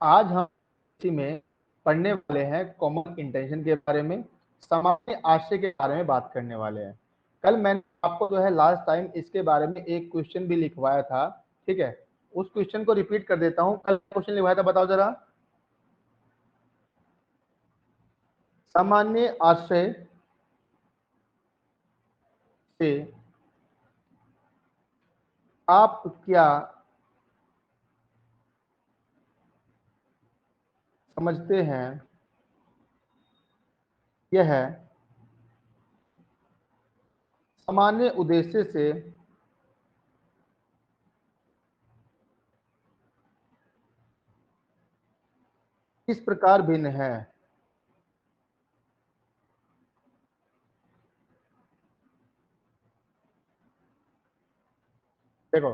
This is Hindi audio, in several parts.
आज हम इसी में पढ़ने वाले हैं कॉमन इंटेंशन के बारे में, सामान्य आशय के बारे में बात करने वाले हैं। कल मैंने आपको जो है लास्ट टाइम इसके बारे में एक क्वेश्चन भी लिखवाया था, ठीक है। उस क्वेश्चन को रिपीट कर देता हूं। कल क्वेश्चन लिखवाया था, बताओ जरा। सामान्य आशय से आप क्या समझते हैं? यह सामान्य उद्देश्य से किस प्रकार भिन्न है? देखो,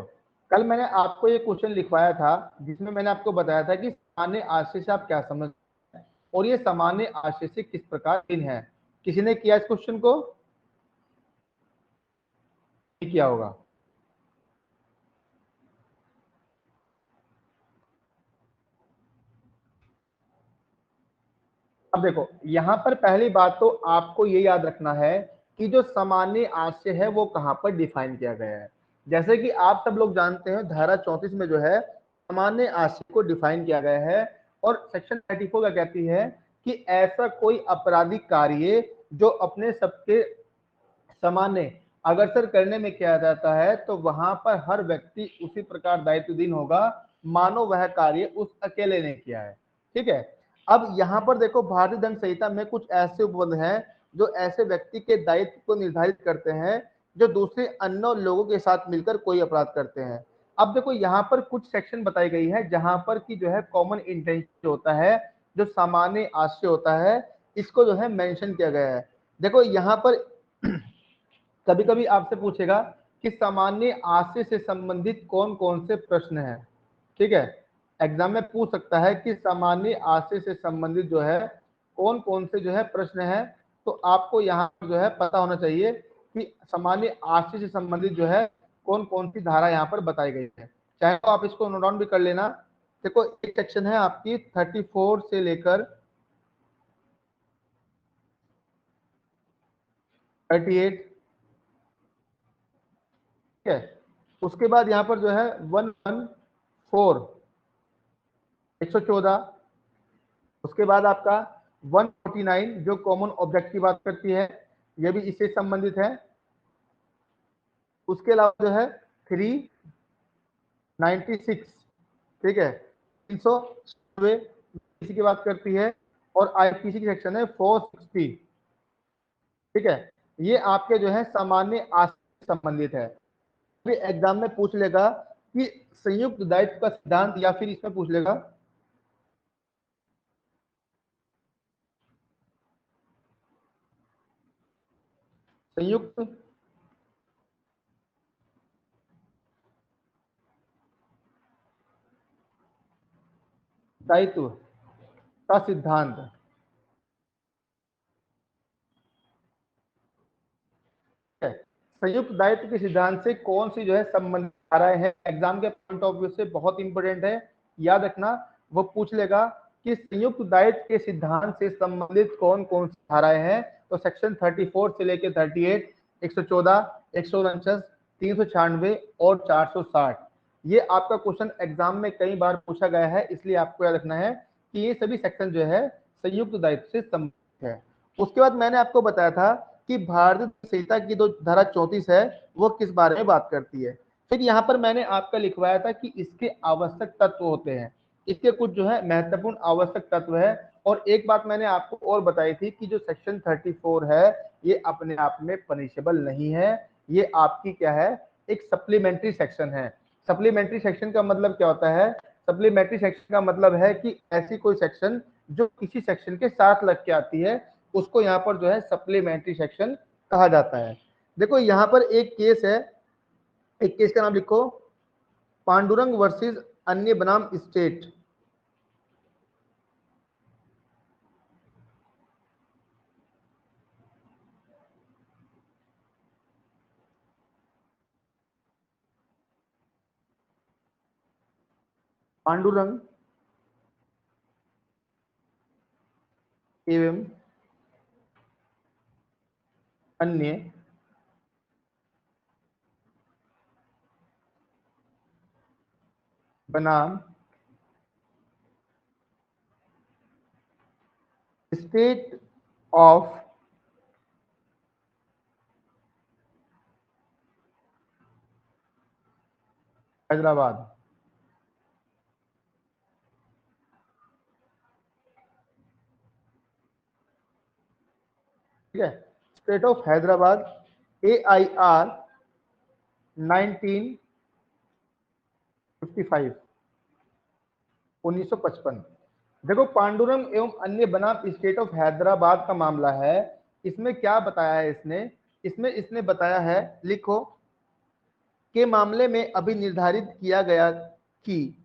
कल मैंने आपको ये क्वेश्चन लिखवाया था जिसमें मैंने आपको बताया था कि सामान्य आशय से आप क्या समझते हैं और ये सामान्य आशय से किस प्रकार भिन्न है। किसी ने किया इस क्वेश्चन को? नहीं किया होगा। अब देखो, यहाँ पर पहली बात तो आपको ये याद रखना है कि जो सामान्य आशय है वो कहाँ पर डिफाइन किया गया है। जैसे कि आप सब लोग जानते हैं, धारा 34 में जो है सामान्य आशय को डिफाइन किया गया है और सेक्शन 34 क्या कहती है कि ऐसा कोई आपराधिक कार्य जो अपने सबके सामान्य अग्रसर करने में किया जाता है तो वहां पर हर व्यक्ति उसी प्रकार दायित्वहीन होगा मानो वह कार्य उस अकेले ने किया है, ठीक है। अब यहाँ पर देखो, भारतीय दंड संहिता में कुछ ऐसे उपबंध हैं जो ऐसे व्यक्ति के दायित्व को निर्धारित करते हैं जो दूसरे अन्य लोगों के साथ मिलकर कोई अपराध करते हैं। अब देखो, यहाँ पर कुछ सेक्शन बताई गई है जहां पर की जो है कॉमन इंटेंशन होता है, जो सामान्य आशय होता है, इसको जो है मेंशन किया गया है। देखो यहाँ पर कभी कभी आपसे पूछेगा कि सामान्य आशय से संबंधित कौन कौन से प्रश्न हैं, ठीक है। एग्जाम में पूछ सकता है कि सामान्य आशय से संबंधित जो है कौन कौन से जो है प्रश्न हैं। तो आपको यहाँ जो है पता होना चाहिए कि सामान्य आशय से संबंधित जो है कौन कौन सी धारा यहाँ पर बताई गई है। चाहे तो आप इसको नोट डाउन भी कर लेना। देखो, एक सेक्शन है आपकी 34 से लेकर 38, ठीक है। उसके बाद यहाँ पर जो है 114, 114। उसके बाद आपका 149 जो कॉमन ऑब्जेक्ट की बात करती है, यह भी इससे संबंधित है। उसके अलावा जो है 396, ठीक है, 300 इसी की बात करती है। और आईपीसी की सेक्शन है 460, ठीक है। ये आपके जो है सामान्य आशय से संबंधित है। फिर एग्जाम में पूछ लेगा कि संयुक्त दायित्व का सिद्धांत, या फिर इसमें पूछ लेगा संयुक्त दायित्व का सिद्धांत। संयुक्त दायित्व के सिद्धांत से कौन सी जो है संबंधित धाराएं हैं, एग्जाम के पॉइंट ऑफ व्यू से बहुत इंपॉर्टेंट है, याद रखना। वो पूछ लेगा कि संयुक्त दायित्व के सिद्धांत से संबंधित कौन कौन सी धाराएं हैं। तो सेक्शन 34 से लेकर 38, 114, 149, 396 और 460, ये आपका क्वेश्चन एग्जाम में कई बार पूछा गया है, इसलिए आपको याद रखना है कि ये सभी सेक्शन जो है संयुक्त दायित्व से संबंधित है। उसके बाद मैंने आपको बताया था कि भारतीय संहिता की जो धारा 34 है वो किस बारे में बात करती है। फिर यहाँ पर मैंने आपका लिखवाया था कि इसके आवश्यक तत्व होते हैं, इसके कुछ जो है महत्वपूर्ण आवश्यक तत्व है। और एक बात मैंने आपको और बताई थी कि जो सेक्शन 34 है ये अपने आप में पनिशेबल नहीं है, ये आपकी क्या है, एक सप्लीमेंट्री सेक्शन है। सप्लीमेंट्री सेक्शन का मतलब क्या होता है? सप्लीमेंट्री सेक्शन का मतलब है कि ऐसी कोई सेक्शन जो किसी सेक्शन के साथ लग के आती है उसको यहाँ पर जो है सप्लीमेंट्री सेक्शन कहा जाता है। देखो, यहाँ पर एक केस है, एक केस का नाम लिखो, पांडुरंग वर्सेस अन्य बनाम स्टेट। पांडुरंग एवं अन्य बनाम स्टेट ऑफ हैदराबाद। ठीक है, स्टेट ऑफ हैदराबाद AIR 1955। देखो पांडुरंग एवं अन्य बनाम स्टेट ऑफ हैदराबाद का मामला है। इसमें क्या बताया है इसने, इसमें इसने बताया है, लिखो, के मामले में अभी निर्धारित किया गया कि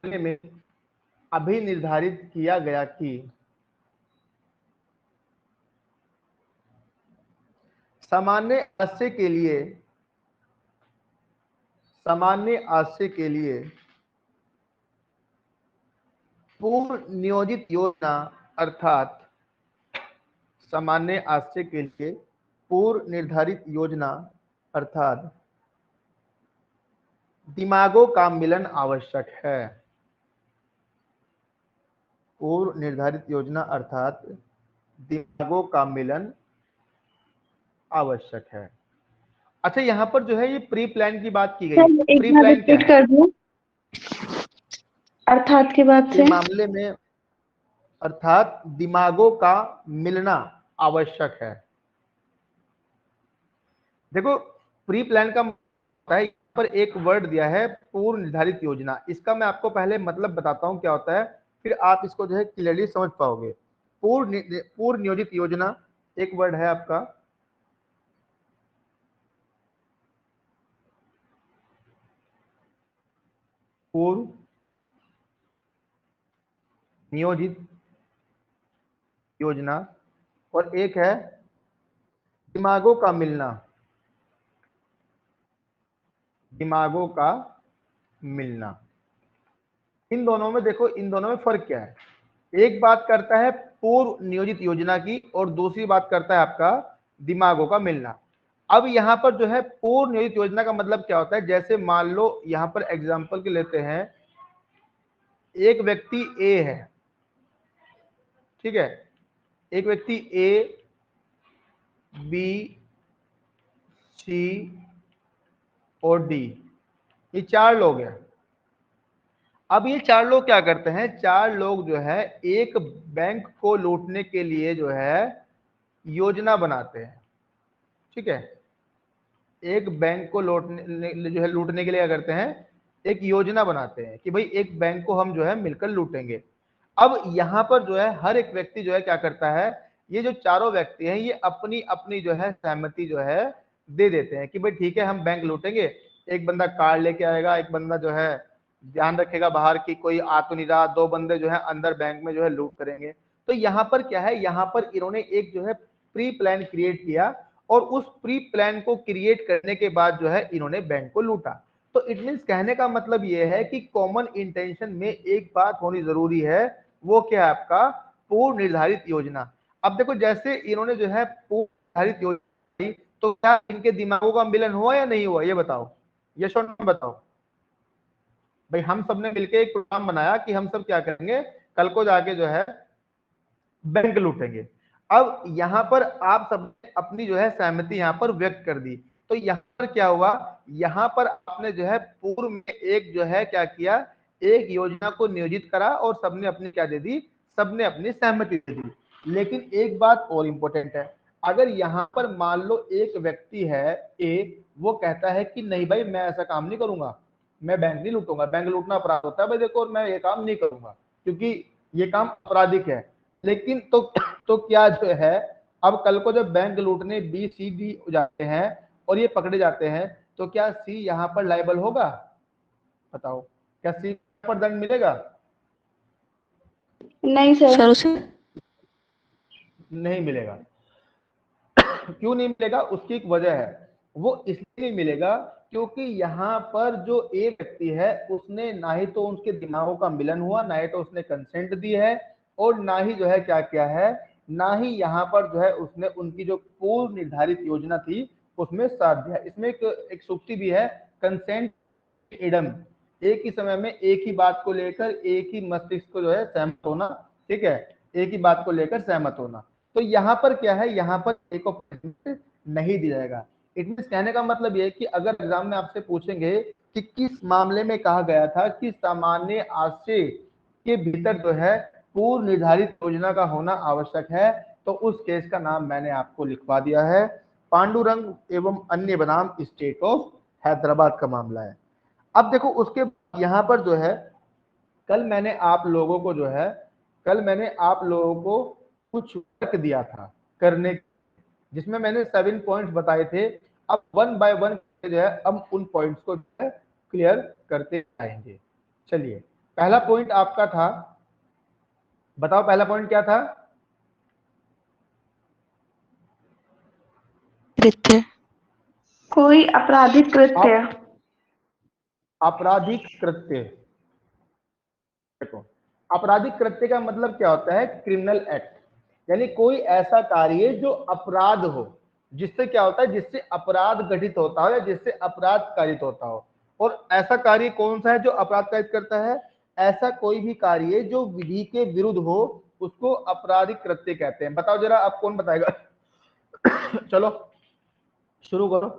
में अभी निर्धारित किया गया कि सामान्य आशय के लिए पूर्व नियोजित योजना अर्थात सामान्य आशय के लिए पूर्व निर्धारित योजना अर्थात दिमागों का मिलन आवश्यक है। पूर्व निर्धारित योजना अर्थात दिमागों का मिलन आवश्यक है। अच्छा, यहाँ पर जो है ये प्री प्लान की बात की गई है। प्री प्लान क्या है? कर दूं अर्थात के बाद से मामले में अर्थात दिमागों का मिलना आवश्यक है। देखो प्री प्लान का मतलब है, पर एक वर्ड दिया है पूर्व निर्धारित योजना। इसका मैं आपको पहले मतलब बताता हूं क्या होता है, फिर आप इसको जो है क्लियरली समझ पाओगे। पूर्व नियोजित योजना एक वर्ड है आपका, पूर्व नियोजित योजना, और एक है दिमागों का मिलना। दिमागों का मिलना, इन दोनों में देखो, इन दोनों में फर्क क्या है। एक बात करता है पूर्व नियोजित योजना की और दूसरी बात करता है आपका दिमागों का मिलना। अब यहाँ पर जो है पूर्व नियोजित योजना का मतलब क्या होता है, जैसे मान लो यहाँ पर एग्जांपल के लेते हैं, एक व्यक्ति ए है, ठीक है, एक व्यक्ति ए बी सी और डी, ये चार लोग हैं। अब ये चार लोग क्या करते हैं, चार लोग जो है एक बैंक को लूटने के लिए जो है योजना बनाते हैं। ठीक है, एक बैंक को लूटने के लिए क्या करते हैं, एक योजना बनाते हैं कि भाई एक बैंक को हम जो है मिलकर लूटेंगे। अब यहाँ पर जो है हर एक व्यक्ति जो है क्या करता है, ये जो चारों व्यक्ति हैं ये अपनी अपनी जो है सहमति जो है दे देते हैं कि भाई ठीक है हम बैंक लूटेंगे। एक बंदा कार लेके आएगा, एक बंदा जो है ध्यान रखेगा बाहर की कोई आ तो नहीं रहा, दो बंदे जो है अंदर बैंक में जो है लूट करेंगे। तो यहाँ पर क्या है, यहाँ पर इन्होंने एक जो है प्री प्लान क्रिएट किया और उस प्री प्लान को क्रिएट करने के बाद जो है इन्होंने बैंक को लूटा। तो इट मींस कहने का मतलब ये है कि कॉमन इंटेंशन में एक बात होनी जरूरी है, वो क्या है आपका पूर्व निर्धारित योजना। अब देखो जैसे इन्होंने जो है पूर्व निर्धारित योजना, तो क्या इनके दिमागों का मिलन हुआ या नहीं हुआ, ये बताओ, ये शॉर्ट में बताओ। भाई हम सब ने मिलकर एक प्रोग्राम बनाया कि हम सब क्या करेंगे, कल को जाके जो है बैंक लूटेंगे। अब यहाँ पर आप सबने अपनी जो है सहमति यहाँ पर व्यक्त कर दी। तो यहाँ पर क्या हुआ, यहाँ पर आपने जो है पूर्व में एक जो है क्या किया, एक योजना को नियोजित करा और सबने अपनी क्या दे दी, सबने अपनी सहमति दे दी। लेकिन एक बात और इंपॉर्टेंट है, अगर यहाँ पर मान लो एक व्यक्ति है ए, वो कहता है कि नहीं भाई मैं ऐसा काम नहीं करूंगा, मैं बैंक नहीं लूटूंगा, बैंक लूटना अपराध होता है भाई देखो, और मैं ये काम नहीं करूंगा क्योंकि ये काम आपराधिक है। लेकिन तो क्या जो है, अब कल को जब बैंक लूटने बी सी डी जाते हैं और ये पकड़े जाते हैं, तो क्या सी यहाँ पर लायबल होगा, बताओ, क्या सी पर दंड मिलेगा? नहीं सर उसे नहीं मिलेगा। क्यों नहीं मिलेगा, उसकी एक वजह है, वो इसलिए नहीं मिलेगा क्योंकि यहाँ पर जो ए व्यक्ति है उसने ना ही तो उसके दिमागों का मिलन हुआ, ना ही तो उसने कंसेंट दी है, और ना ही जो है क्या क्या है, ना ही यहाँ पर जो है उसने उनकी जो पूर्व निर्धारित योजना थी उसमें साथ दिया। इसमें एक सूक्ति भी है, कंसेंट इडम, एक ही समय में एक ही बात को लेकर एक ही मस्तिष्क को जो है सहमत होना, ठीक है, एक ही बात को लेकर सहमत होना। तो यहाँ पर क्या है, यहाँ पर एक को नहीं दिया जाएगा। इट मीन कहने का मतलब ये है कि अगर एग्जाम में आपसे पूछेंगे कि किस मामले में कहा गया था कि सामान्य आशय के भीतर जो है पूर्व निर्धारित योजना का होना आवश्यक है, तो उस केस का नाम मैंने आपको लिखवा दिया है, पांडुरंग एवं अन्य बनाम स्टेट ऑफ हैदराबाद का मामला है। अब देखो उसके यहाँ पर जो है कल मैंने आप लोगों को जो है, कल मैंने आप लोगों को कुछ वर्क दिया था करने, जिसमें मैंने 7 पॉइंट्स बताए थे। अब 1 बाय 1 जो है हम उन पॉइंट्स को जो है क्लियर करते जाएंगे। चलिए, पहला पॉइंट आपका था, बताओ पहला पॉइंट क्या था? कृत्य। कोई आपराधिक कृत्य। आपराधिक कृत्य। देखो, आपराधिक कृत्य का मतलब क्या होता है? क्रिमिनल एक्ट, यानी कोई ऐसा कार्य जो अपराध हो, जिससे क्या होता है, जिससे अपराध घटित होता हो या जिससे अपराध कारित होता हो। और ऐसा कार्य कौन सा है जो अपराध कारित करता है? ऐसा कोई भी कार्य जो विधि के विरुद्ध हो उसको आपराधिक कृत्य कहते हैं। बताओ जरा, आप कौन बताएगा? चलो शुरू करो,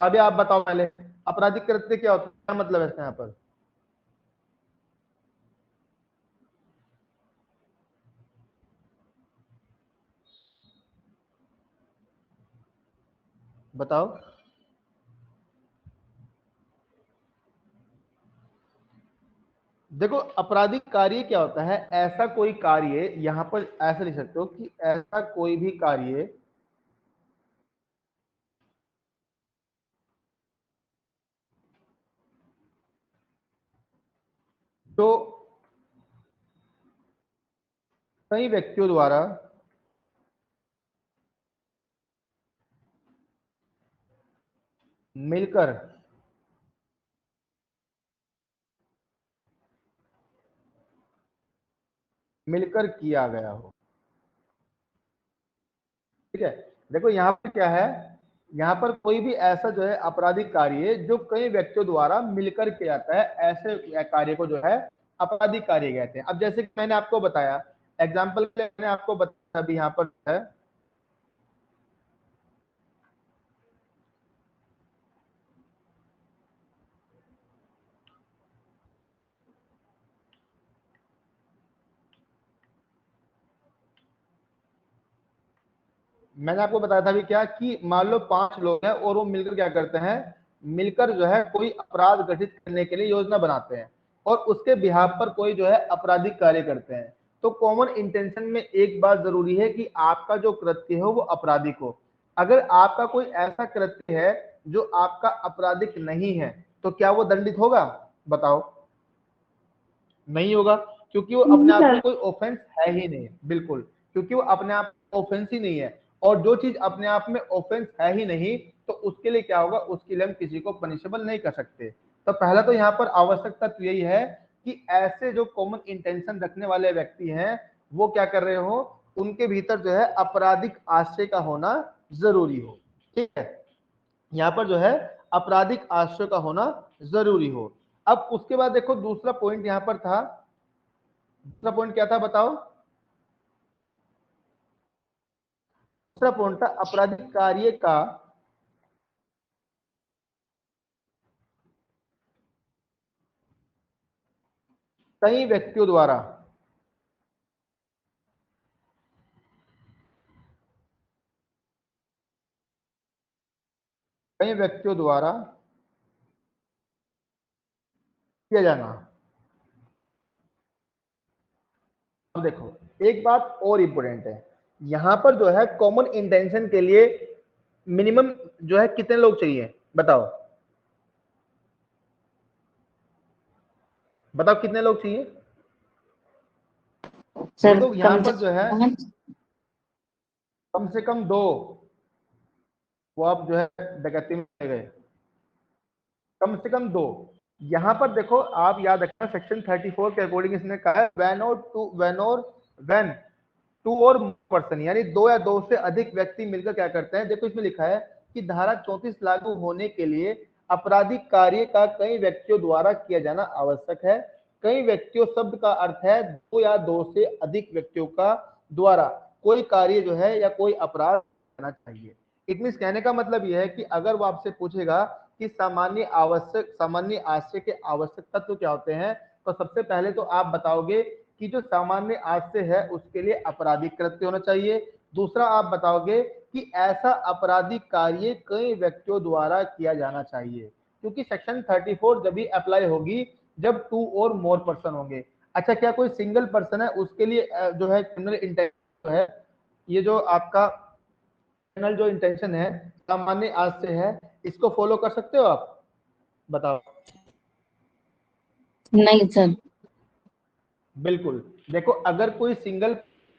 साबिया आप बताओ पहले, आपराधिक कृत्य क्या होता है, क्या मतलब है इसका यहाँ पर? बताओ। देखो, आपराधिक कार्य क्या होता है? ऐसा कोई कार्य, यहां पर ऐसा लिख सकते हो कि ऐसा कोई भी कार्य जो कई व्यक्तियों द्वारा मिलकर मिलकर किया गया हो। ठीक है, देखो यहाँ पर क्या है, यहाँ पर कोई भी ऐसा जो है आपराधिक कार्य जो कई व्यक्तियों द्वारा मिलकर किया जाता है, ऐसे कार्य को जो है आपराधिक कार्य कहते हैं। अब जैसे कि मैंने आपको बताया, एग्जाम्पल के लिए मैंने आपको बताया अभी यहाँ पर है, मैंने आपको बताया था भी क्या कि मान लो 5 लोग हैं और वो मिलकर क्या करते हैं, मिलकर जो है कोई अपराध घटित करने के लिए योजना बनाते हैं और उसके बिहाफ पर कोई जो है आपराधिक कार्य करते हैं। तो कॉमन इंटेंशन में एक बात जरूरी है कि आपका जो कृत्य हो वो आपराधिक हो। अगर आपका कोई ऐसा कृत्य है जो आपका आपराधिक नहीं है, तो क्या वो दंडित होगा? बताओ। नहीं होगा, क्योंकि वो अपने नहीं आप में सर। कोई ऑफेंस है ही नहीं, बिल्कुल, क्योंकि वो अपने आप में ऑफेंस ही नहीं है। और जो चीज अपने आप में ऑफेंस है ही नहीं, तो उसके लिए क्या होगा, उसके लिए हम किसी को पनिशेबल नहीं कर सकते। तो पहला तो यहाँ पर आवश्यक तत्व यही है कि ऐसे जो कॉमन इंटेंशन रखने वाले व्यक्ति हैं वो क्या कर रहे हो, उनके भीतर जो है आपराधिक आशय का होना जरूरी हो। ठीक है, यहाँ पर जो है आपराधिक आशय का होना जरूरी हो। अब उसके बाद देखो दूसरा पॉइंट यहाँ पर था, दूसरा पॉइंट क्या था बताओ? दूसरा पॉइंट था आपराधिक कार्य का कई व्यक्तियों द्वारा कई व्यक्तियों द्वारा किया जाना। अब देखो एक बात और इंपॉर्टेंट है, यहां पर जो है कॉमन इंटेंशन के लिए मिनिमम जो है कितने लोग चाहिए? बताओ, बताओ कितने लोग चाहिए? सर देखो यहां कम से पर जो है कम से कम 2, वो आप जो है डकैती में ले गए। कम से कम 2। यहाँ पर देखो आप याद रखना सेक्शन 34 के अकॉर्डिंग इसने कहा है व्हेन टू और पर्सन, यानी 2 या 2 से अधिक व्यक्ति मिलकर क्या करते हैं। देखो इसमें लिखा है कि धारा 34 लागू होने के लिए आपराधिक कार्य का कई व्यक्तियों द्वारा किया जाना आवश्यक है। कई व्यक्तियों शब्द का अर्थ है 2 या 2 से अधिक व्यक्तियों का द्वारा कोई कार्य जो है या कोई अपराध करना चाहिए। इट मींस कहने का मतलब यह है कि अगर वो आपसे पूछेगा कि सामान्य आश्रय के आवश्यक तत्व क्या होते हैं, तो सबसे पहले तो आप बताओगे कि जो सामान्य आश्रय है उसके लिए आपराधिक कृत्य होना चाहिए। दूसरा आप बताओगे कि ऐसा आपराधिक कार्य कई व्यक्तियों द्वारा किया जाना चाहिए, क्योंकि सेक्शन 34 जब भी अप्लाई होगी जब 2 और मोर पर्सन होंगे। अच्छा, क्या कोई सिंगल पर्सन है उसके लिए जो है क्रिमिनल इंटेंशन है, ये जो आपका क्रिमिनल जो इंटेंशन है सामान्य आश्रय है, इसको फॉलो कर सकते हो आप? बताओ। नहीं सर। बिल्कुल। देखो अगर कोई सिंगल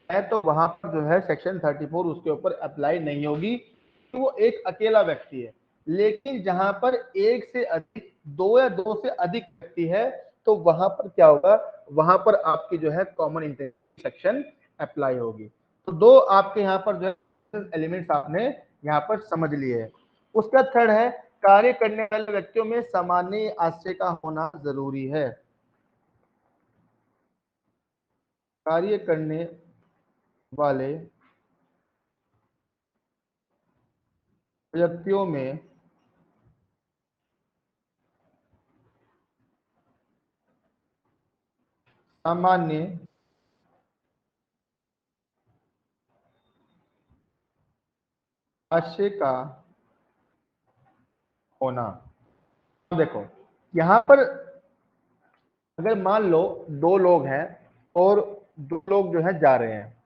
है तो वहां पर जो है सेक्शन 34 उसके ऊपर अप्लाई नहीं होगी, तो वो एक अकेला व्यक्ति है। लेकिन जहां पर एक से अधिक 2 या 2 से अधिक व्यक्ति है तो वहां पर क्या होगा, वहां पर आपकी जो है कॉमन इंटेंशन सेक्शन अप्लाई होगी। तो 2 आपके यहाँ पर जो है एलिमेंट्स आपने यहाँ पर समझ लिए है। उसका थर्ड है कार्य करने वाले व्यक्तियों में सामान्य आश्रय का होना जरूरी है। कार्य करने वाले व्यक्तियों में सामान्य आशय का होना। देखो यहाँ पर अगर मान लो 2 लोग हैं और 2 लोग जो है जा रहे हैं,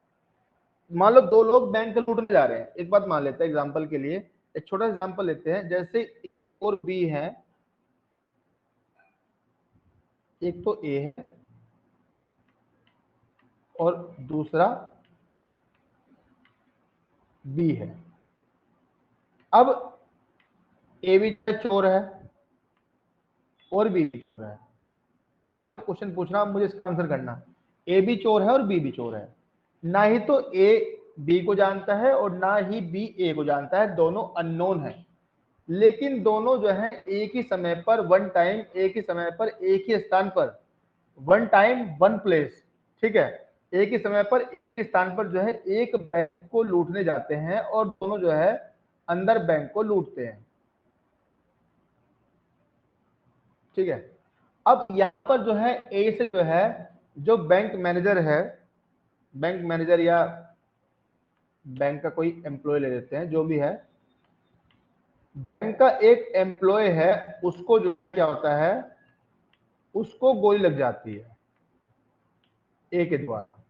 मान लो 2 लोग बैंक लूटने जा रहे हैं। एक बात मान लेते हैं एग्जांपल के लिए, एक छोटा एग्जांपल लेते हैं। जैसे ए और बी है, एक तो ए है और दूसरा बी है। अब ए भी चोर है और बी भी चोर है। क्वेश्चन पूछना, मुझे इसका आंसर करना। ए भी चोर है और बी भी चोर है। ना ही तो ए बी को जानता है और ना ही बी ए को जानता है, दोनों अननोन है। लेकिन दोनों जो है एक ही समय पर वन टाइम, एक ही समय पर एक ही स्थान पर, वन टाइम वन प्लेस, ठीक है, एक ही समय पर एक ही स्थान पर जो है एक बैंक को लूटने जाते हैं और दोनों जो है अंदर बैंक को लूटते हैं। ठीक है। अब यहाँ पर जो है ए से जो है जो बैंक मैनेजर है, बैंक मैनेजर या बैंक का कोई एम्प्लॉय ले लेते हैं, जो भी है, बैंक का एक एम्प्लॉय है, उसको जो क्या होता है, उसको गोली लग जाती है ए के द्वारा।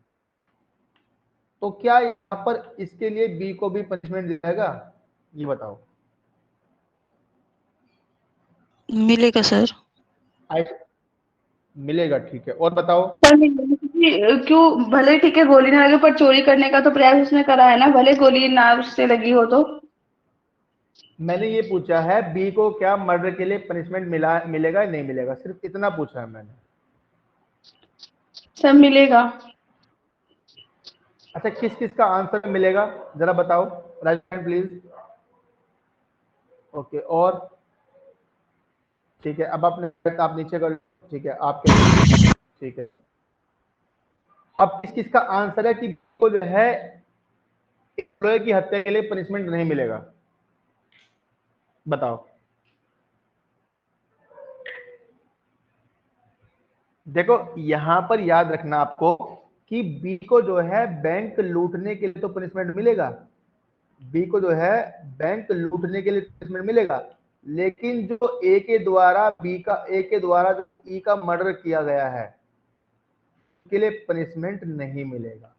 तो क्या यहाँ पर इसके लिए बी को भी पनिशमेंट दिया जाएगा, ये बताओ। मिलेगा सर। मिलेगा, ठीक है। और बताओ। सर क्यों, भले ठीक है गोली ना लगे पर चोरी करने का तो प्रयास उसने करा है ना, भले गोली ना उससे लगी हो तो। मैंने ये पूछा है बी को क्या मर्डर के लिए पनिशमेंट मिलेगा नहीं मिलेगा, सिर्फ इतना पूछा है मैंने। सर मिलेगा। अच्छा, किस किस का आंसर मिलेगा जरा बताओ, राइट हैंड प्लीज। ओके, और ठीक है, अब आप नीचे कर, ठीक है आपके, ठीक है। अब किस किस का आंसर है कि को जो है एम्प्लॉय की हत्या के लिए पनिशमेंट नहीं मिलेगा, बताओ। देखो यहां पर याद रखना आपको कि बी को जो है बैंक लूटने के लिए तो पनिशमेंट मिलेगा, बी को जो है बैंक लूटने के लिए पनिशमेंट मिलेगा। लेकिन जो ए के द्वारा जो ई का मर्डर किया गया है के लिए पनिशमेंट नहीं मिलेगा।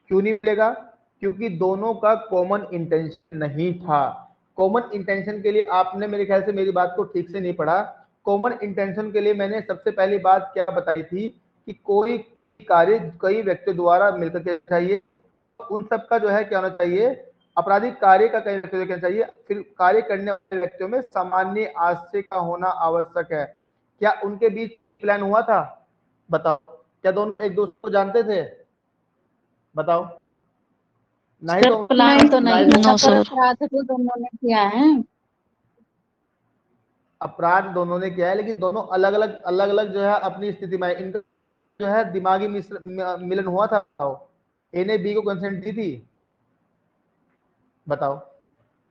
क्यों नहीं मिलेगा? क्योंकि दोनों का कॉमन इंटेंशन नहीं था। कॉमन इंटेंशन के लिए आपने मेरे ख्याल से मेरी बात को ठीक से नहीं पढ़ा। कॉमन इंटेंशन के लिए मैंने सबसे पहली बात क्या बताई थी कि कोई कार्य कई व्यक्तियों द्वारा मिलकर के चाहिए, उन सबका जो है क्या होना चाहिए, आपराधिक कार्य का कई व्यक्तियों देखना चाहिए, फिर कार्य करने वाले व्यक्तियों में सामान्य आशय का होना आवश्यक है। क्या उनके बीच प्लान हुआ था? बताओ, क्या दोनों एक दूसरे को जानते थे? बताओ, नहीं सर तो प्लान तो नहीं नहीं, था नो पर सर। अपराध तो दोनों ने किया है। अपराध दोनों ने किया है, लेकिन दोनों अलग अलग जो है अपनी स्थिति में, इनका जो है दिमागी मिलन हुआ था। ए ने बी को कंसेंट दी थी? बताओ,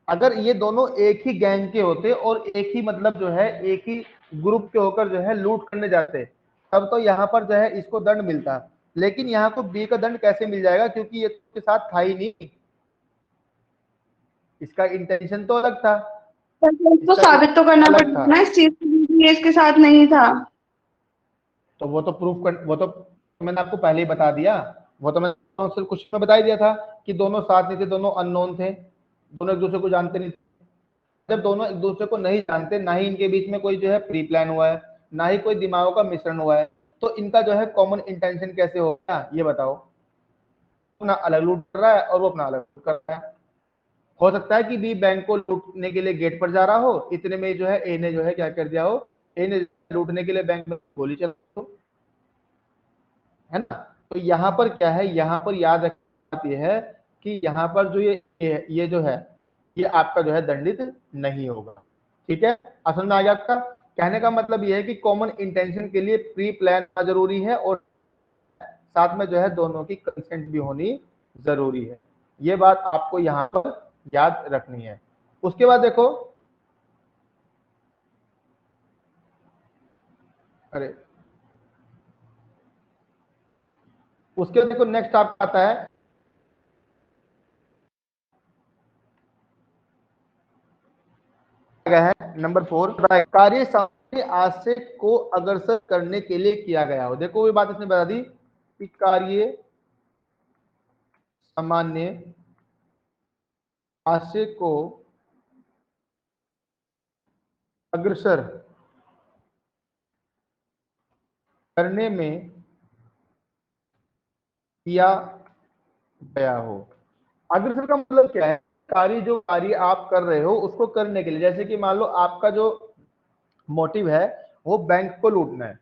अगर ये दोनों एक ही गैंग के होते और एक ही मतलब जो है एक ही ग्रुप के होकर जो है लूट करने जाते, तब तो यहाँ पर जो है इसको दंड मिलता, लेकिन यहाँ को बी का दंड कैसे मिल जाएगा, क्योंकि ये के साथ था ही नहीं, इसका इंटेंशन तो अलग था, इसको इसका साबित तो करना अलग था। पड़ेगा ना इस चीज के, ये इसके साथ नहीं था। तो वो तो प्रूफ कर, वो तो मैंने आपको पहले ही बता दिया, वो तो मैंने सिर्फ कुछ में बता ही दिया था कि दोनों साथ नहीं थे, दोनों अननोन थे, दोनों एक दूसरे को जानते नहीं थे। जब दोनों एक दूसरे को नहीं जानते, ना ही इनके बीच में कोई जो है प्री प्लान हुआ है, ना ही कोई दिमागों का मिश्रण हुआ है, तो इनका जो है कॉमन इंटेंशन कैसे होगा, ये बताओ। अपना अलग लूट कर रहा है और वो अपना अलग कर रहा है। हो सकता है कि बी बैंक को लूटने के लिए गेट पर जा रहा हो, इतने में जो है ए ने जो है क्या कर दिया हो, ए ने लूटने के लिए बैंक में गोली चला हो, है ना। तो यहाँ पर क्या है, यहाँ पर याद रखनी बात यह है कि यहाँ पर जो ये जो है ये आपका जो है दंडित नहीं होगा। ठीक है, असल में आ गया आपका कहने का मतलब यह है कि कॉमन इंटेंशन के लिए प्री प्लान जरूरी है और साथ में जो है दोनों की कंसेंट भी होनी जरूरी है। ये बात आपको यहाँ पर याद रखनी है। उसके बाद देखो, अरे उसके देखो नेक्स्ट आपका आता है नंबर 4, कार्य सामान्य आशय को अग्रसर करने के लिए किया गया हो। देखो ये बात इसने बता दी कि कार्य सामान्य आशय को अग्रसर करने में किया गया हो। अग्रसर का मतलब क्या है? कार्य, जो कार्य आप कर रहे हो उसको करने के लिए, जैसे कि मान लो आपका जो मोटिव है वो बैंक को लूटना है,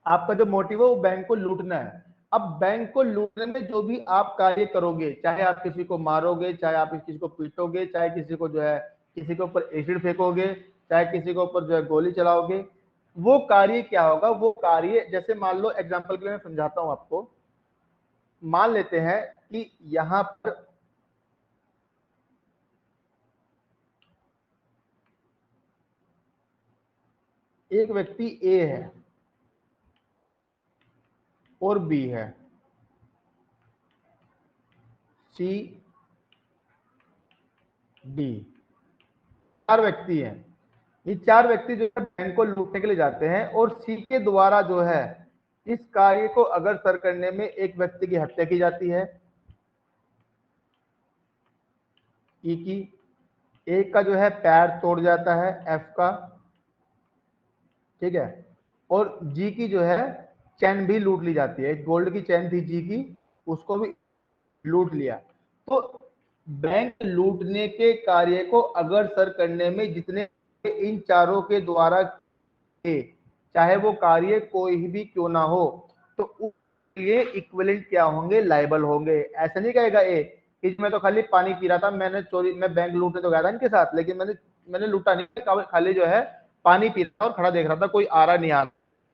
आपका जो मोटिव है वो बैंक को लूटना है। अब बैंक को लूटने में जो भी आप कार्य करोगे, चाहे आप किसी को मारोगे, चाहे आप किसी को पीटोगे, चाहे किसी को जो है किसी के ऊपर एसिड फेंकोगे, चाहे किसी के ऊपर जो है गोली चलाओगे, वो कार्य क्या होगा? वो कार्य जैसे मान लो एग्जांपल के लिए मैं समझाता हूं आपको। मान लेते हैं कि यहां पर एक व्यक्ति ए है और बी है, सी डी, 4 व्यक्ति हैं। ये 4 व्यक्ति जो है बैंक को लूटने के लिए जाते हैं और सी के द्वारा जो है इस कार्य को अग्रसर करने में एक व्यक्ति की हत्या की जाती है, ई की, एक का जो है पैर तोड़ जाता है, एफ का, ठीक है, और जी की जो है चैन भी लूट ली जाती है। गोल्ड की चैन थी जी की, उसको भी लूट लिया। तो बैंक लूटने के कार्य को अग्रसर करने में जितने इन चारों के द्वारा के, चाहे वो कार्य कोई भी क्यों ना हो, तो उसके लिए इक्विवेलेंट क्या होंगे? लायबल होंगे। ऐसा नहीं कहेगा ए कि मैं तो खाली पानी पी रहा था, मैंने चोरी, मैं बैंक लूटने तो गया था इनके साथ, लेकिन मैंने लूटा नहीं, खाली जो है पानी पी रहा था और खड़ा देख रहा था, कोई आ रहा नहीं आ रहा।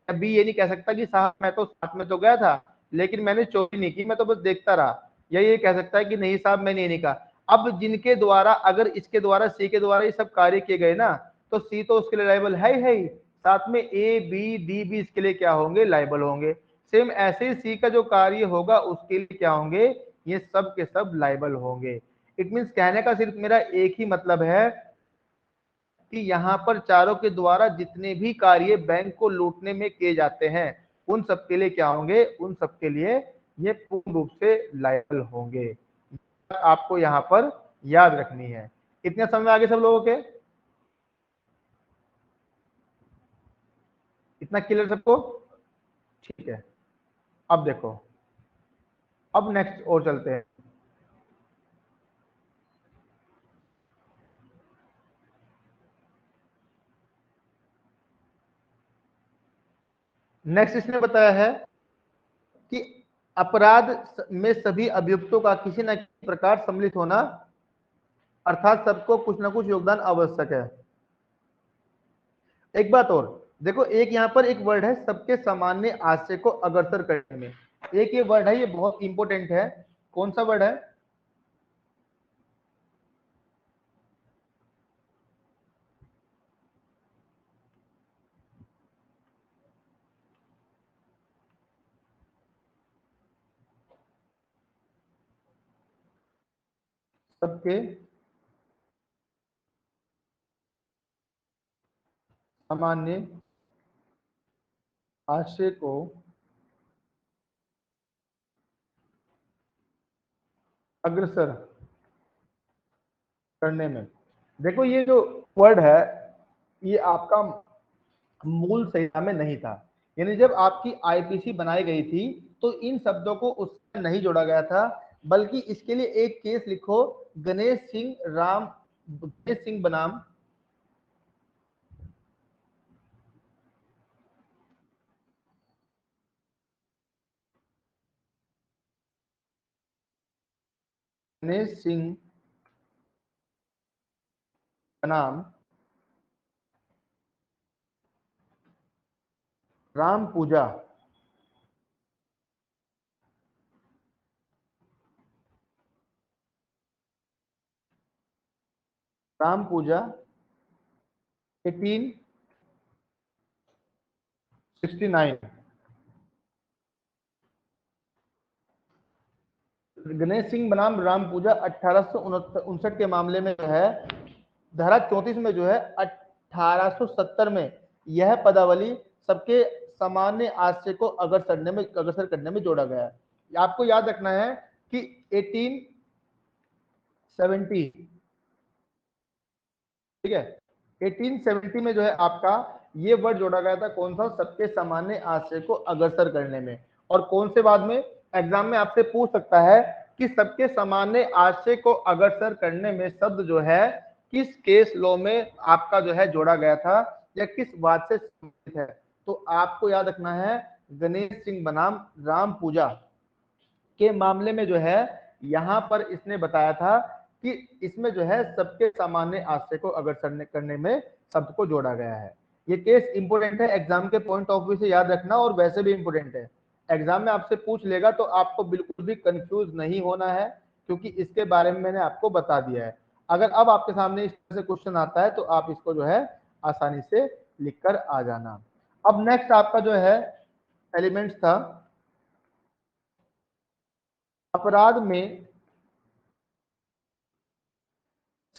अभी ये नहीं कह सकता कि साहब मैं तो साथ में तो गया था लेकिन मैंने चोरी नहीं की, मैं तो बस देखता रहा। या ये कह सकता है कि नहीं साहब मैंने ये नहीं कहा। अब जिनके द्वारा, अगर इसके द्वारा, सी के द्वारा ये सब कार्य किए गए ना, तो सी तो उसके लिए लायबल है ही, साथ में ए बी डी भी इसके लिए क्या होंगे? लायबल होंगे। सेम ऐसे ही सी का जो कार्य होगा उसके लिए क्या होंगे? ये सब के सब लायबल होंगे। इट मींस कहने का सिर्फ मेरा एक ही मतलब है कि यहाँ पर चारों के द्वारा जितने भी कार्य बैंक को लूटने में किए जाते हैं उन सब के लिए क्या होंगे? उन सब के लिए ये पूर्ण रूप से लायबल होंगे। आपको यहाँ पर याद रखनी है। इतने समझ में आगे सब लोगों के? इतना क्लियर सबको? ठीक है। अब देखो, अब नेक्स्ट और चलते हैं। नेक्स्ट इसने बताया है कि अपराध में सभी अभियुक्तों का किसी न किसी प्रकार सम्मिलित होना, अर्थात सबको कुछ ना कुछ योगदान आवश्यक है। एक बात और देखो, एक यहाँ पर एक वर्ड है सबके सामान्य आशय को अग्रसर करने में, एक ये वर्ड है, ये बहुत इंपॉर्टेंट है। कौन सा वर्ड है? सबके सामान्य आशय को अग्रसर करने में। देखो ये जो वर्ड है ये आपका मूल संहिता में नहीं था, यानी जब आपकी आईपीसी बनाई गई थी तो इन शब्दों को उसमें नहीं जोड़ा गया था, बल्कि इसके लिए एक केस लिखो, गणेश सिंह बनाम गणेश सिंह बनाम राम पूजा राम पूजा 1869। गणेश सिंह बनाम राम पूजा 1859 के मामले में जो है धारा 34 में जो है 1870 में यह पदावली सबके सामान्य आशय को अग्रसर करने में जोड़ा गया है। आपको याद रखना है कि 1870, ठीक है, 1870 में जो है आपका ये वर्ड जोड़ा गया था, कौन सा? सबके सामान्य आशय को अग्रसर करने में। और कौन से बाद में एग्जाम में आपसे पूछ सकता है कि सबके सामान्य आशय को अग्रसर करने में शब्द जो है किस केस लॉ में आपका जो है जोड़ा गया था या किस बात से संबंधित है? तो आपको याद रखना है गणेश सिंह बनाम राम पूजा के मामले में जो है यहां पर इसने बताया था कि इसमें जो है सबके सामान्य आशय को अग्रसर करने में शब्द को जोड़ा गया है। ये केस इंपोर्टेंट है, एग्जाम के पॉइंट ऑफ व्यू से याद रखना, और वैसे भी इंपोर्टेंट है। एग्जाम में आपसे पूछ लेगा तो आपको बिल्कुल भी कंफ्यूज नहीं होना है, क्योंकि इसके बारे में मैंने आपको बता दिया है। अगर अब आपके सामने इस तरह से क्वेश्चन आता है तो आप इसको जो है आसानी से लिख कर आ जाना। अब नेक्स्ट आपका जो है एलिमेंट्स था अपराध में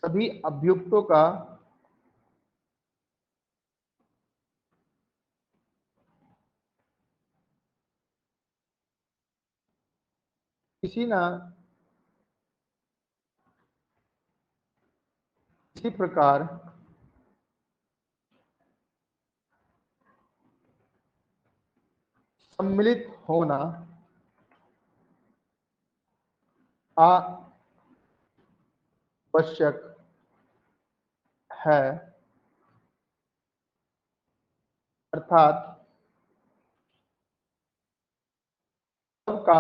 सभी अभियुक्तों का किसी ना किसी प्रकार सम्मिलित होना आवश्यक है, अर्थात सबका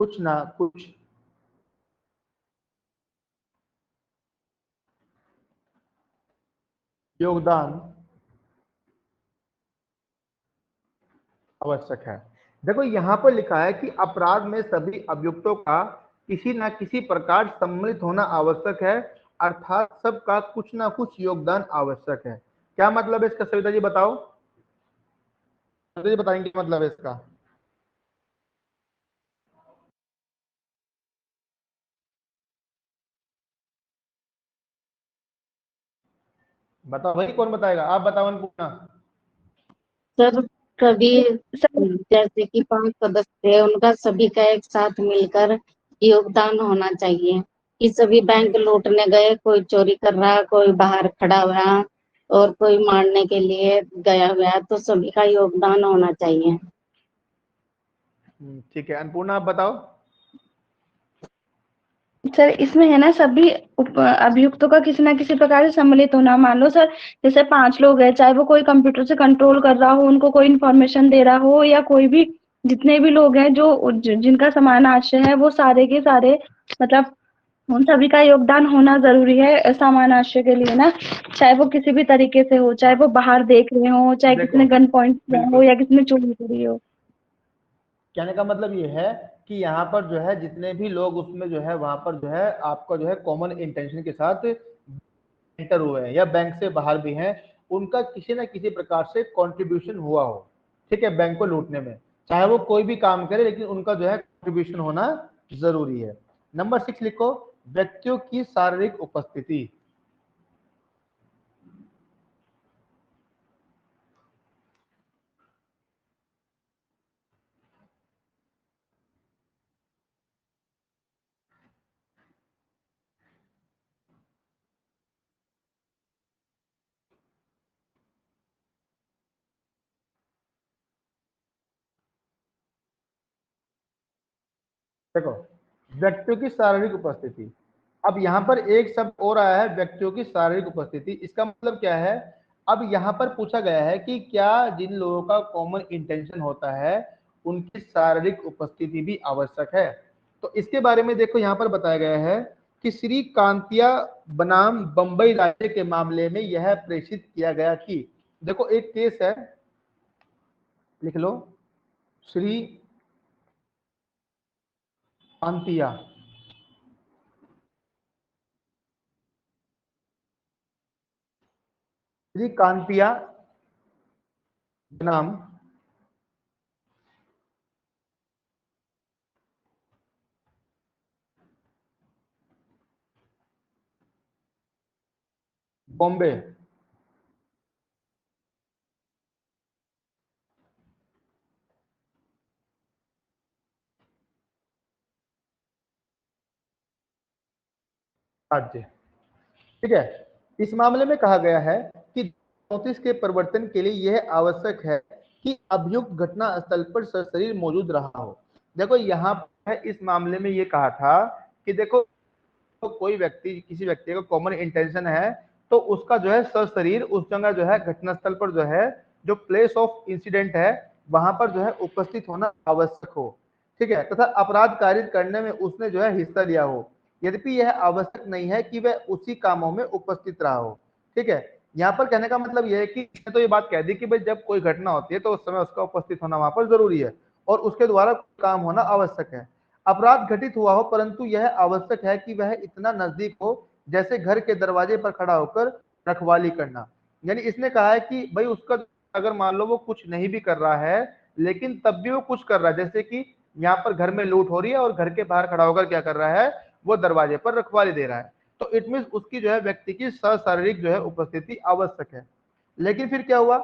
कुछ ना कुछ योगदान आवश्यक है। देखो यहाँ पर लिखा है कि अपराध में सभी अभियुक्तों का किसी न किसी प्रकार सम्मिलित होना आवश्यक है, अर्थात सबका कुछ ना कुछ योगदान आवश्यक है। क्या मतलब है इसका? सविता जी बताओ, सविता जी बताएंगे क्या मतलब है इसका? बताओ भाई, कौन बताएगा? आप बताओ अन्नपूर्णा। सर कभी जैसे कि 5 सदस्य है उनका सभी का एक साथ मिलकर योगदान होना चाहिए कि सभी बैंक लूटने गए, कोई चोरी कर रहा, कोई बाहर खड़ा हुआ और कोई मारने के लिए गया हुआ है, तो सभी का योगदान होना चाहिए। ठीक है, अन्नपूर्णा आप बताओ। सर इसमें है ना सभी अभियुक्तों का किसी ना किसी प्रकार से सम्मिलित होना। मान लो सर जैसे 5 लोग हैं, चाहे वो कोई कंप्यूटर से कंट्रोल कर रहा हो, उनको कोई इन्फॉर्मेशन दे रहा हो, या कोई भी जितने भी लोग हैं जो जिनका समान आशय है, वो सारे के सारे मतलब उन सभी का योगदान होना जरूरी है समान आशय के लिए ना, चाहे वो किसी भी तरीके से हो, चाहे वो बाहर देख रहे हो, चाहे किसी देखो, ने गन पॉइंट किया हो बिल्कुल या किसी ने चोरी करी हो। कहने का मतलब ये है कि यहाँ पर जो है जितने भी लोग उसमें जो है वहां पर जो है आपका जो है कॉमन इंटेंशन के साथ एंटर हुए हैं या बैंक से बाहर भी हैं, उनका किसी ना किसी प्रकार से कंट्रीब्यूशन हुआ हो, ठीक है, बैंक को लूटने में, चाहे वो कोई भी काम करे, लेकिन उनका जो है कंट्रीब्यूशन होना जरूरी है। नंबर 6 लिखो, व्यक्तियों की शारीरिक उपस्थिति। देखो, व्यक्तियों की शारीरिक उपस्थिति, अब यहाँ पर एक शब्द और आया है, व्यक्तियों की शारीरिक उपस्थिति। इसका मतलब क्या है? अब यहाँ पर पूछा गया है कि क्या जिन लोगों का कॉमन इंटेंशन होता है उनकी शारीरिक उपस्थिति भी आवश्यक है। तो इसके बारे में देखो, यहाँ पर बताया गया है कि श्री कांतिया बनाम बंबई राज्य के मामले में यह प्रेषित किया गया कि, देखो एक केस है, लिख लो, श्री कांतिया श्री कांतिया बनाम बॉम्बे राज्य, ठीक है। इस मामले में कहा गया है कि नोटिस के परिवर्तन के लिए यह आवश्यक है कि अभियुक्त घटना स्थल पर सशरीर मौजूद रहा हो। देखो यहाँ पर इस मामले में ये कहा था कि देखो कोई व्यक्ति, किसी व्यक्ति का कॉमन इंटेंशन है तो उसका जो है सशरीर उस जगह जो है घटना स्थल पर जो है जो प्लेस ऑफ इंसिडेंट है वहां पर जो है उपस्थित होना आवश्यक हो, ठीक है, तथा अपराध कारित करने में उसने जो है हिस्सा लिया हो, यद्यपि यह आवश्यक नहीं है कि वह उसी कामों में उपस्थित रहा हो, ठीक है। यहाँ पर कहने का मतलब यह है कि इसने तो ये बात कह दी कि भाई जब कोई घटना होती है तो उस समय उसका उपस्थित होना वहां पर जरूरी है और उसके द्वारा काम होना आवश्यक है। अपराध घटित हुआ हो परंतु यह आवश्यक है कि वह इतना नजदीक हो जैसे घर के दरवाजे पर खड़ा होकर रखवाली करना। यानी इसने कहा है कि भाई उसका अगर मान लो वो कुछ नहीं भी कर रहा है लेकिन तब भी वो कुछ कर रहा है, जैसे कि यहाँ पर घर में लूट हो रही है और घर के बाहर खड़ा होकर क्या कर रहा है, वो दरवाजे पर रखवाली दे रहा है, तो इट मीन उसकी जो है व्यक्ति की सशारीरिक जो है उपस्थिति आवश्यक है। लेकिन फिर क्या हुआ,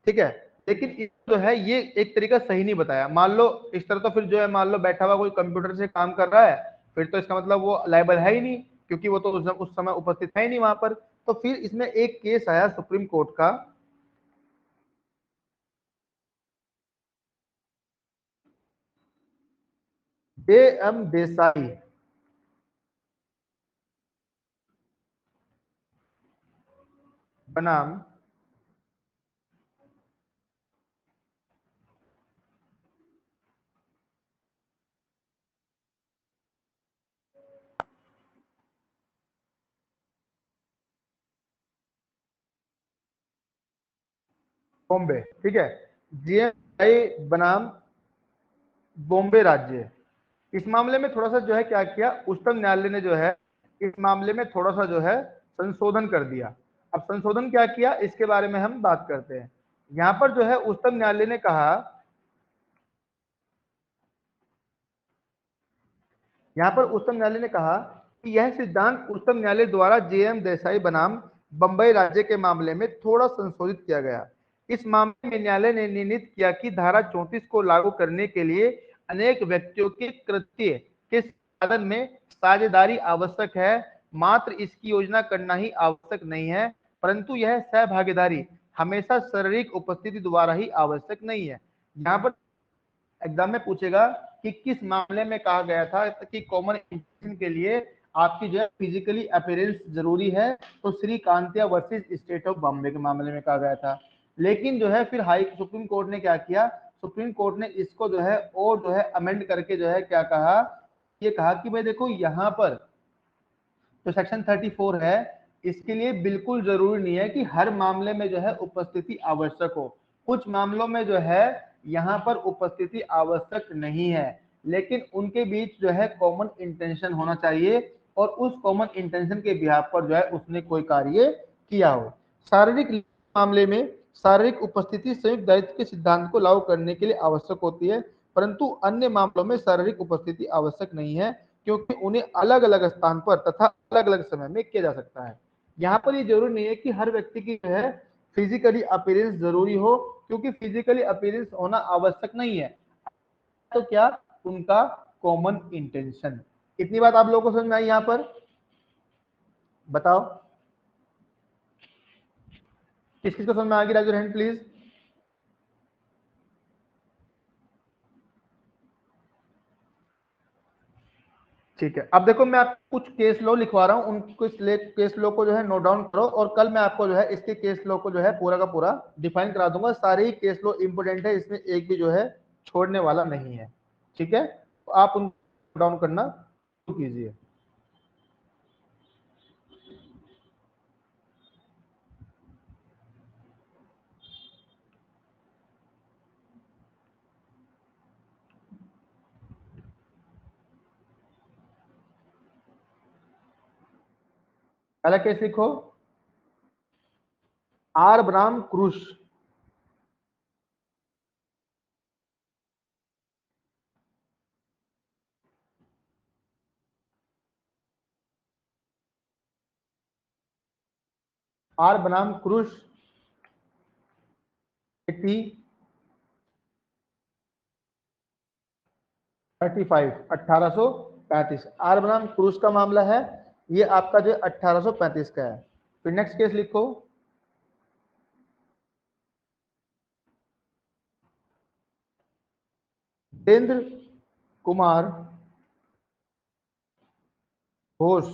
ठीक है, लेकिन जो है ये एक तरीका सही नहीं बताया। मान लो इस तरह तो फिर जो है मान लो बैठा हुआ कोई कंप्यूटर से काम कर रहा है, फिर तो इसका मतलब वो लायबल है ही नहीं क्योंकि वो तो उस समय उपस्थित है ही नहीं वहां पर। तो फिर इसमें एक केस आया सुप्रीम कोर्ट का, जे.एम. देसाई बनाम बॉम्बे, ठीक है, जे.एम. बनाम बॉम्बे राज्य। इस मामले में थोड़ा सा जो है क्या किया, उच्चतम न्यायालय ने जो है इस मामले में थोड़ा सा जो है संशोधन कर दिया। अब संशोधन क्या किया इसके बारे में हम बात करते हैं। यहाँ पर जो है उच्चतम न्यायालय ने कहा, यहाँ पर उच्चतम न्यायालय ने कहा कि यह सिद्धांत उच्चतम न्यायालय द्वारा जे.एम. देसाई बनाम बंबई राज्य के मामले में थोड़ा संशोधित किया गया। इस मामले में न्यायालय ने निर्णित किया कि धारा 34 को लागू करने के लिए अनेक व्यक्तियों के कृत्य के साधन में साझेदारी आवश्यक है, मात्र इसकी योजना करना ही आवश्यक नहीं है, परंतु यह सहभागीदारी हमेशा शारीरिक उपस्थिति द्वारा ही आवश्यक नहीं है। यहाँ पर एग्जाम में पूछेगा कि किस मामले में कहा गया था कि कॉमन इंटेंशन के लिए आपकी जो है फिजिकली अपीयरेंस जरूरी है, तो Shri Kantia versus state of Bombay के मामले में कहा गया था। लेकिन जो है फिर सुप्रीम कोर्ट ने क्या किया, सुप्रीम कोर्ट ने इसको जो है और जो है अमेंड करके जो है क्या कहा, ये कहा कि भाई देखो यहाँ पर जो सेक्शन 34 है इसके लिए बिल्कुल जरूरी नहीं है कि हर मामले में जो है उपस्थिति आवश्यक हो। कुछ मामलों में जो है यहाँ पर उपस्थिति आवश्यक नहीं है, लेकिन उनके बीच जो है कॉमन इंटेंशन होना चाहिए और उस कॉमन इंटेंशन के बिहाफ पर जो है उसने कोई कार्य किया हो। शारीरिक मामले में शारीरिक उपस्थिति संयुक्त दायित्व के सिद्धांत को लागू करने के लिए आवश्यक होती है, परंतु अन्य मामलों में शारीरिक उपस्थिति आवश्यक नहीं है, क्योंकि उन्हें अलग अलग स्थान पर तथा अलग अलग समय में किया जा सकता है। यहाँ पर ये जरूरी नहीं है कि हर व्यक्ति की जो है फिजिकली अपीयरेंस जरूरी हो, क्योंकि फिजिकली अपीयरेंस होना आवश्यक नहीं है, तो क्या उनका कॉमन इंटेंशन। इतनी बात आप लोगों को समझ में आई? यहाँ पर बताओ किस किस को समझ में आ गई? Rise your hand please. ठीक है, अब देखो मैं आपको कुछ केस लॉ लिखवा रहा हूँ, उन कुछ केस लॉ को जो है नोट डाउन करो और कल मैं आपको जो है इसके केस लॉ को जो है पूरा का पूरा डिफाइन करा दूंगा। सारे ही केस लॉ इंपोर्टेंट है, इसमें एक भी जो है छोड़ने वाला नहीं है। ठीक है, तो आप उनको डाउन करना शुरू कीजिए। पहला केस लिखो, आर बनाम क्रूश। आर बनाम क्रूश 1835 आर बनाम क्रूज का मामला है, ये आपका जो 1835 का है। फिर नेक्स्ट केस लिखो, वीरेंद्र कुमार घोष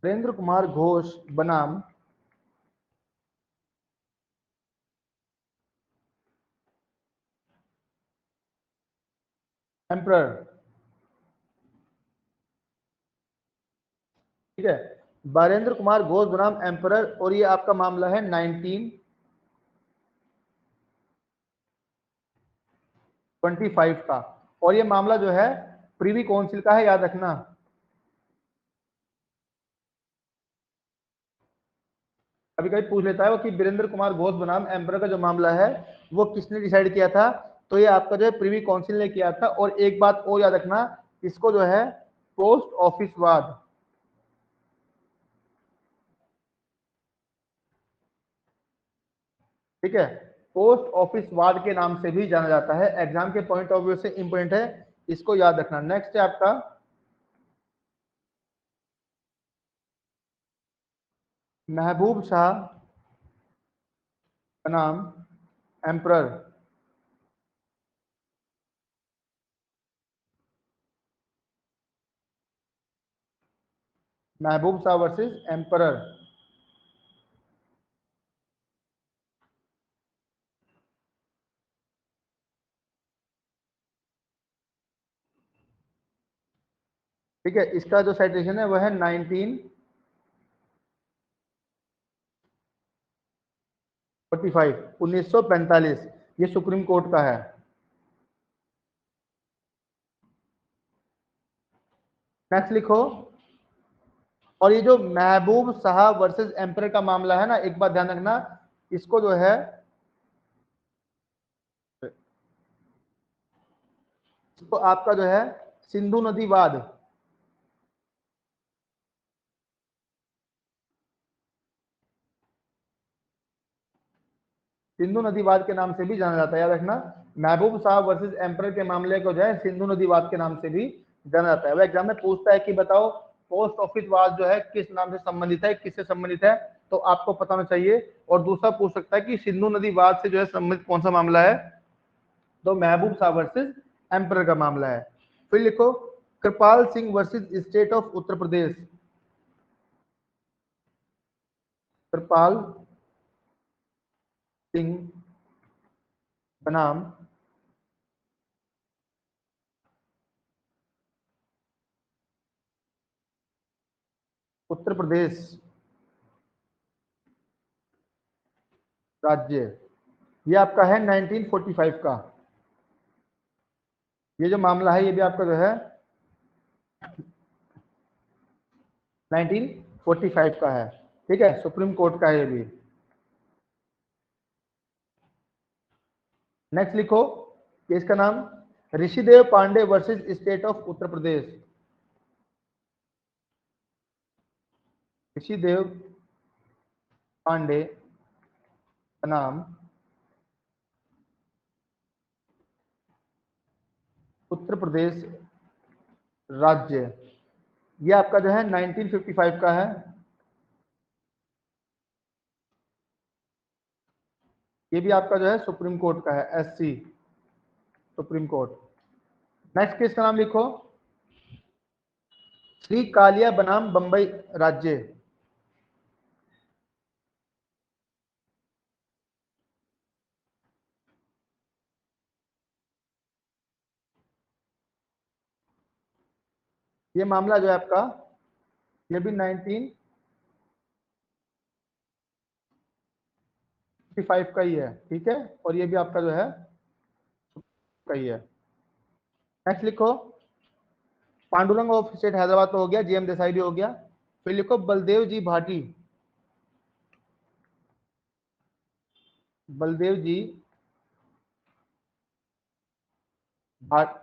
वीरेंद्र कुमार घोष बनाम एम्परर। ठीक है, वीरेंद्र कुमार घोष बनाम एम्परर, और ये आपका मामला है 1925 का, और ये मामला जो है प्रीवी काउंसिल का है, याद रखना। कभी कभी पूछ लेता है वो कि वीरेंद्र कुमार घोष बनाम एम्परर का जो मामला है वो किसने डिसाइड किया था, तो ये आपका जो है प्रीवी काउंसिल ने किया था। और एक बात और याद रखना, इसको जो है पोस्ट ऑफिस वाद, ठीक है, पोस्ट ऑफिस वाद के नाम से भी जाना जाता है। एग्जाम के पॉइंट ऑफ व्यू से इंपोर्टेंट है, इसको याद रखना। नेक्स्ट है आपका महबूब शाह बनाम एम्परर। महबूब शाह वर्सेस एम्परर। ठीक है, इसका जो साइटेशन है वह है 1945 ये सुप्रीम कोर्ट का है। नेक्स्ट लिखो, और ये जो महबूब शाह वर्सेस एम्परर का मामला है ना, एक बात ध्यान रखना, इसको जो है इसको आपका जो है सिंधु नदी वाद, सिंधु नदी वाद के नाम से भी जाना जाता है, याद रखना। महबूब शाह वर्सेस एम्परर के मामले को जो है सिंधु नदी वाद के नाम से भी जाना जाता है। वह एग्जाम में पूछता है कि बताओ पोस्ट ऑफिस वाज जो है किस नाम से संबंधित है, किससे संबंधित है, तो आपको पता होना चाहिए। और दूसरा पूछ सकता है कि सिंधु नदी वाद से जो है संबंधित कौन सा मामला है, तो महबूब शाह वर्सेस एम्परर का मामला है। फिर लिखो कृपाल Singh versus state of Uttar प्रदेश। कृपाल सिंह बनाम उत्तर प्रदेश राज्य, ये आपका है 1945 का। ये जो मामला है ये भी आपका जो है 1945 का है, ठीक है, सुप्रीम कोर्ट का है ये भी। नेक्स्ट लिखो केस का नाम Rishidev Pandey versus state of Uttar Pradesh. Rishidev Pandey बनाम उत्तर प्रदेश राज्य, ये आपका जो है 1955 का है। ये भी आपका जो है सुप्रीम कोर्ट का है, SC supreme court. Next case का नाम लिखो श्री कालिया बनाम बंबई राज्य। ये मामला जो है आपका ये भी 1955 का ही है, ठीक है, और ये भी आपका जो है का ही है। नेक्स्ट लिखो पांडुरंग ऑफ स्टेट हैदराबाद तो हो गया, जीएम देसाई भी हो गया। फिर लिखो बलदेव जी भाटी, बलदेव जी भाट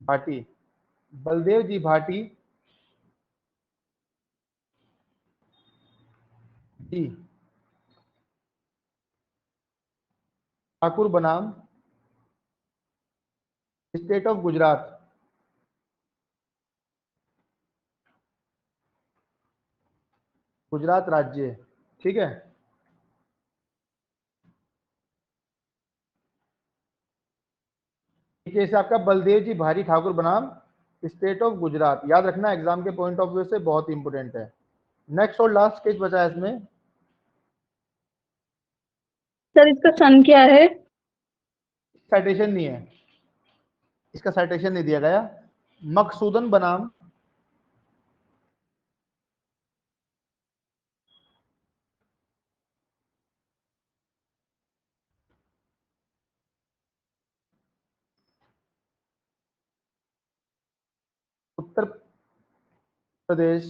भाटी, बलदेव जी भाटी जी ठाकुर बनाम स्टेट ऑफ गुजरात। गुजरात राज्य, ठीक है। केस आपका बलदेव जी भारी ठाकुर बनाम स्टेट ऑफ गुजरात, याद रखना एग्जाम के पॉइंट ऑफ व्यू से बहुत इंपोर्टेंट है। नेक्स्ट और लास्ट केस बचा है इसमें। सर इसका सन क्या है? साइटेशन नहीं है, इसका साइटेशन नहीं दिया गया। मकसूदन बनाम उत्तर प्रदेश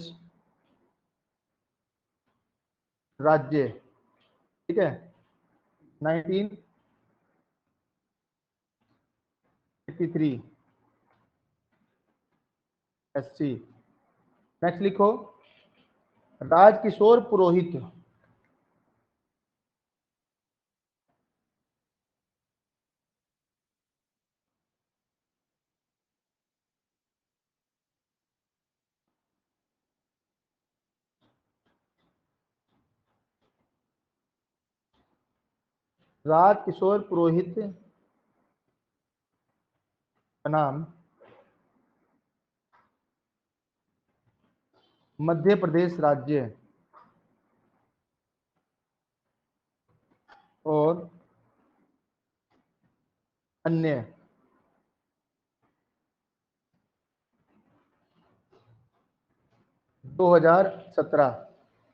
राज्य, ठीक है, 1983 एससी। नेक्स्ट लिखो राजकिशोर पुरोहित, राजकिशोर पुरोहित बनाम मध्य प्रदेश राज्य और अन्य। 2017,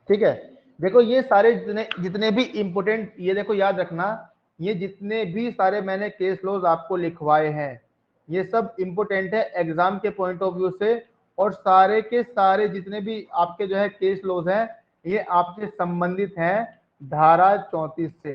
ठीक है। देखो ये सारे जितने जितने भी इंपोर्टेंट, ये देखो याद रखना, ये जितने भी सारे मैंने केस लॉज आपको लिखवाए हैं ये सब इंपोर्टेंट है एग्जाम के पॉइंट ऑफ व्यू से। और सारे के सारे जितने भी आपके जो है केस लॉज हैं ये आपसे संबंधित हैं धारा 34 से,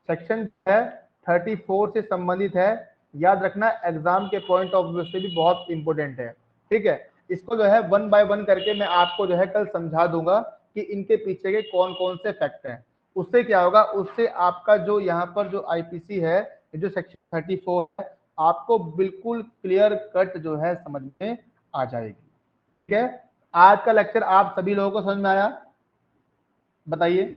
सेक्शन है 34 से संबंधित है। याद रखना एग्जाम के पॉइंट ऑफ व्यू से भी बहुत इंपोर्टेंट है, ठीक है। इसको जो है वन बाय वन करके मैं आपको जो है कल समझा दूंगा कि इनके पीछे के कौन कौन से फैक्ट हैं, उससे क्या होगा, उससे आपका जो यहाँ पर जो आईपीसी है, जो सेक्शन 34 है, आपको बिल्कुल क्लियर कट जो है समझ में आ जाएगी। ठीक है, आज का लेक्चर आप सभी लोगों को समझ में आया, बताइए।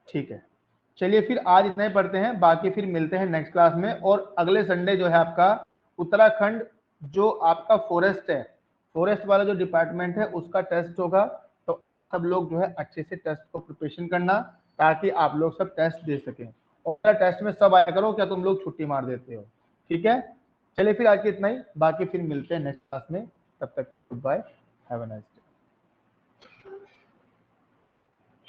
ठीक है, चलिए फिर आज इतना ही पढ़ते हैं, बाकी फिर मिलते हैं नेक्स्ट क्लास में। और अगले संडे जो है आपका उत्तराखंड जो आपका फॉरेस्ट है, फॉरेस्ट वाला जो डिपार्टमेंट है उसका टेस्ट होगा। तो सब लोग जो है अच्छे से टेस्ट को प्रिपरेशन करना, ताकि आप लोग सब टेस्ट दे सकें। और टेस्ट में सब आया करो, क्या तुम लोग छुट्टी मार देते हो? ठीक है, चलिए फिर आज के इतना ही, बाकी फिर मिलते हैं नेक्स्ट क्लास में। तब तक goodbye, have a nice.